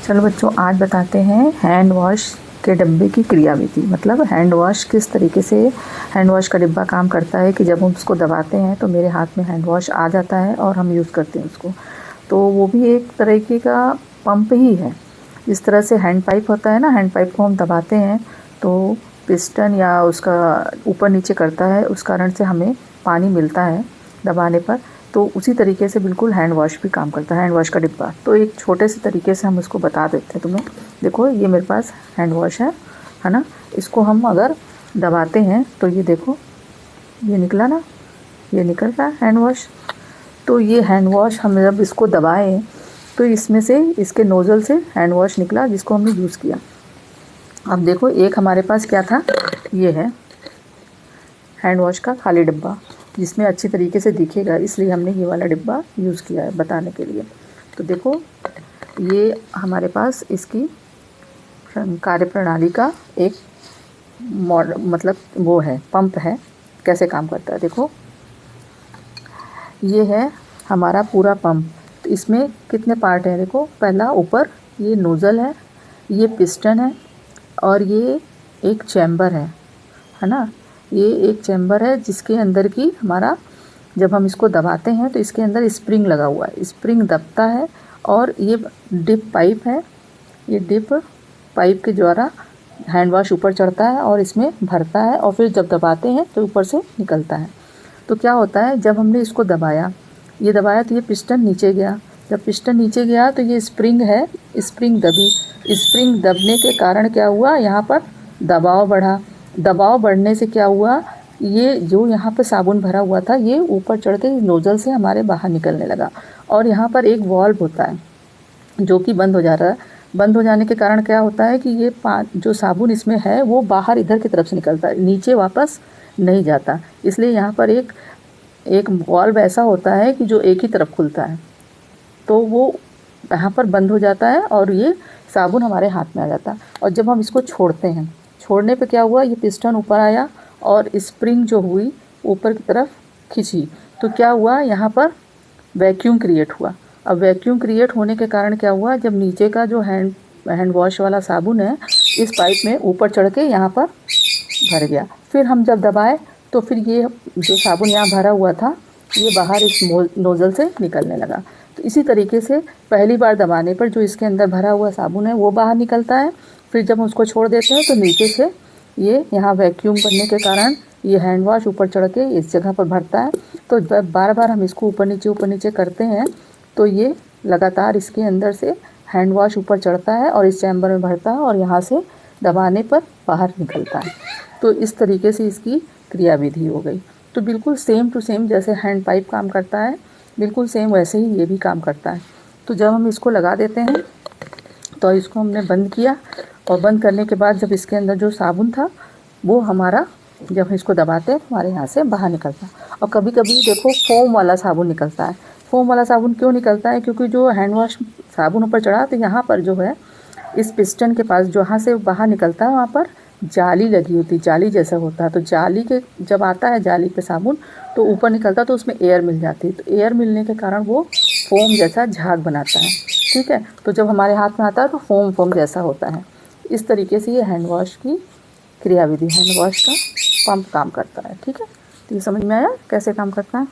चलो बच्चों, आज बताते हैं हैंड वॉश के डिब्बे की क्रियाविधि। मतलब हैंड वॉश किस तरीके से हैंड वॉश का डिब्बा काम करता है कि जब हम उसको दबाते हैं तो मेरे हाथ में हैंड वॉश आ जाता है और हम यूज़ करते हैं उसको। तो वो भी एक तरीके का पंप ही है। जिस तरह से हैंड पाइप होता है ना, हैंड पाइप को हम दबाते हैं तो पिस्टन या उसका ऊपर नीचे करता है, उस कारण से हमें पानी मिलता है दबाने पर। तो उसी तरीके से बिल्कुल हैंड वॉश भी काम करता है, हैंड वॉश का डिब्बा। तो एक छोटे से तरीके से हम उसको बता देते हैं तुम्हें। देखो, ये मेरे पास हैंड वॉश है ना। इसको हम अगर दबाते हैं तो ये देखो, ये निकला ना, ये निकल रहा है हैंड वॉश। तो ये हैंड वॉश हम जब इसको दबाएं तो इसमें से, इसके नोज़ल से हैंड वॉश निकला जिसको हमने यूज़ किया। अब देखो, एक हमारे पास क्या था, ये है हैंड वॉश का खाली डिब्बा जिसमें अच्छी तरीके से दिखेगा, इसलिए हमने ये वाला डिब्बा यूज़ किया है बताने के लिए। तो देखो, ये हमारे पास इसकी कार्यप्रणाली का एक मतलब वो है, पंप है, कैसे काम करता है। देखो, ये है हमारा पूरा पंप। तो इसमें कितने पार्ट हैं देखो। पहला ऊपर ये नोज़ल है, ये पिस्टन है और ये एक चैम्बर है ना। ये एक चैम्बर है जिसके अंदर की हमारा, जब हम इसको दबाते हैं तो इसके अंदर स्प्रिंग लगा हुआ है, स्प्रिंग दबता है और ये डिप पाइप है। ये डिप पाइप के द्वारा हैंड वॉश ऊपर चढ़ता है और इसमें भरता है और फिर जब दबाते हैं तो ऊपर से निकलता है। तो क्या होता है, जब हमने इसको दबाया, ये दबाया तो ये पिस्टन नीचे गया। जब पिस्टन नीचे गया तो ये स्प्रिंग है, स्प्रिंग दबी। स्प्रिंग दबने के कारण क्या हुआ, यहाँ पर दबाव बढ़ा। दबाव बढ़ने से क्या हुआ, ये जो यहाँ पे साबुन भरा हुआ था ये ऊपर चढ़ के नोज़ल से हमारे बाहर निकलने लगा। और यहाँ पर एक वॉल्व होता है जो कि बंद हो जा रहा है। बंद हो जाने के कारण क्या होता है कि ये जो साबुन इसमें है वो बाहर इधर की तरफ से निकलता है, नीचे वापस नहीं जाता। इसलिए यहाँ पर एक वॉल्व ऐसा होता है कि जो एक ही तरफ खुलता है, तो वो यहाँ पर बंद हो जाता है और ये साबुन हमारे हाथ में आ जाता है। और जब हम इसको छोड़ते हैं, छोड़ने पे क्या हुआ, ये पिस्टन ऊपर आया और स्प्रिंग जो हुई ऊपर की तरफ खिंची। तो क्या हुआ, यहाँ पर वैक्यूम क्रिएट हुआ। अब वैक्यूम क्रिएट होने के कारण क्या हुआ, जब नीचे का जो हैंड वॉश वाला साबुन है इस पाइप में ऊपर चढ़ के यहाँ पर भर गया। फिर हम जब दबाए तो फिर ये जो साबुन यहाँ भरा हुआ था ये बाहर इस नोज़ल से निकलने लगा। तो इसी तरीके से पहली बार दबाने पर जो इसके अंदर भरा हुआ साबुन है वो बाहर निकलता है। फिर जब हम उसको छोड़ देते हैं तो नीचे से ये यहाँ वैक्यूम बनने के कारण ये हैंड वॉश ऊपर चढ़ के इस जगह पर भरता है। तो जब बार बार हम इसको ऊपर नीचे करते हैं तो ये लगातार इसके अंदर से हैंड वॉश ऊपर चढ़ता है और इस चैम्बर में भरता है और यहाँ से दबाने पर बाहर निकलता है। तो इस तरीके से इसकी क्रियाविधि हो गई। तो बिल्कुल सेम टू सेम जैसे हैंड पाइप काम करता है, बिल्कुल सेम वैसे ही ये भी काम करता है। तो जब हम इसको लगा देते हैं तो इसको हमने बंद किया और बंद करने के बाद जब इसके अंदर जो साबुन था वो हमारा, जब हम इसको दबाते हैं हमारे यहाँ से बाहर निकलता है। और कभी कभी देखो फोम वाला साबुन निकलता है। फोम वाला साबुन क्यों निकलता है, क्योंकि जो हैंड वॉश साबुन ऊपर चढ़ा तो यहाँ पर जो है इस पिस्टन के पास जहाँ से बाहर निकलता है वहाँ पर जाली लगी होती, जाली जैसा होता है। तो जाली के जब आता है जाली पे साबुन तो ऊपर निकलता तो उसमें एयर मिल जाती है। तो एयर मिलने के कारण वो फोम जैसा झाग बनाता है। ठीक है, तो जब हमारे हाथ में आता है तो फोम जैसा होता है। इस तरीके से ये हैंड वॉश की क्रियाविधि, हैंड वॉश का पंप काम करता है। ठीक है, तो ये समझ में आया कैसे काम करता है।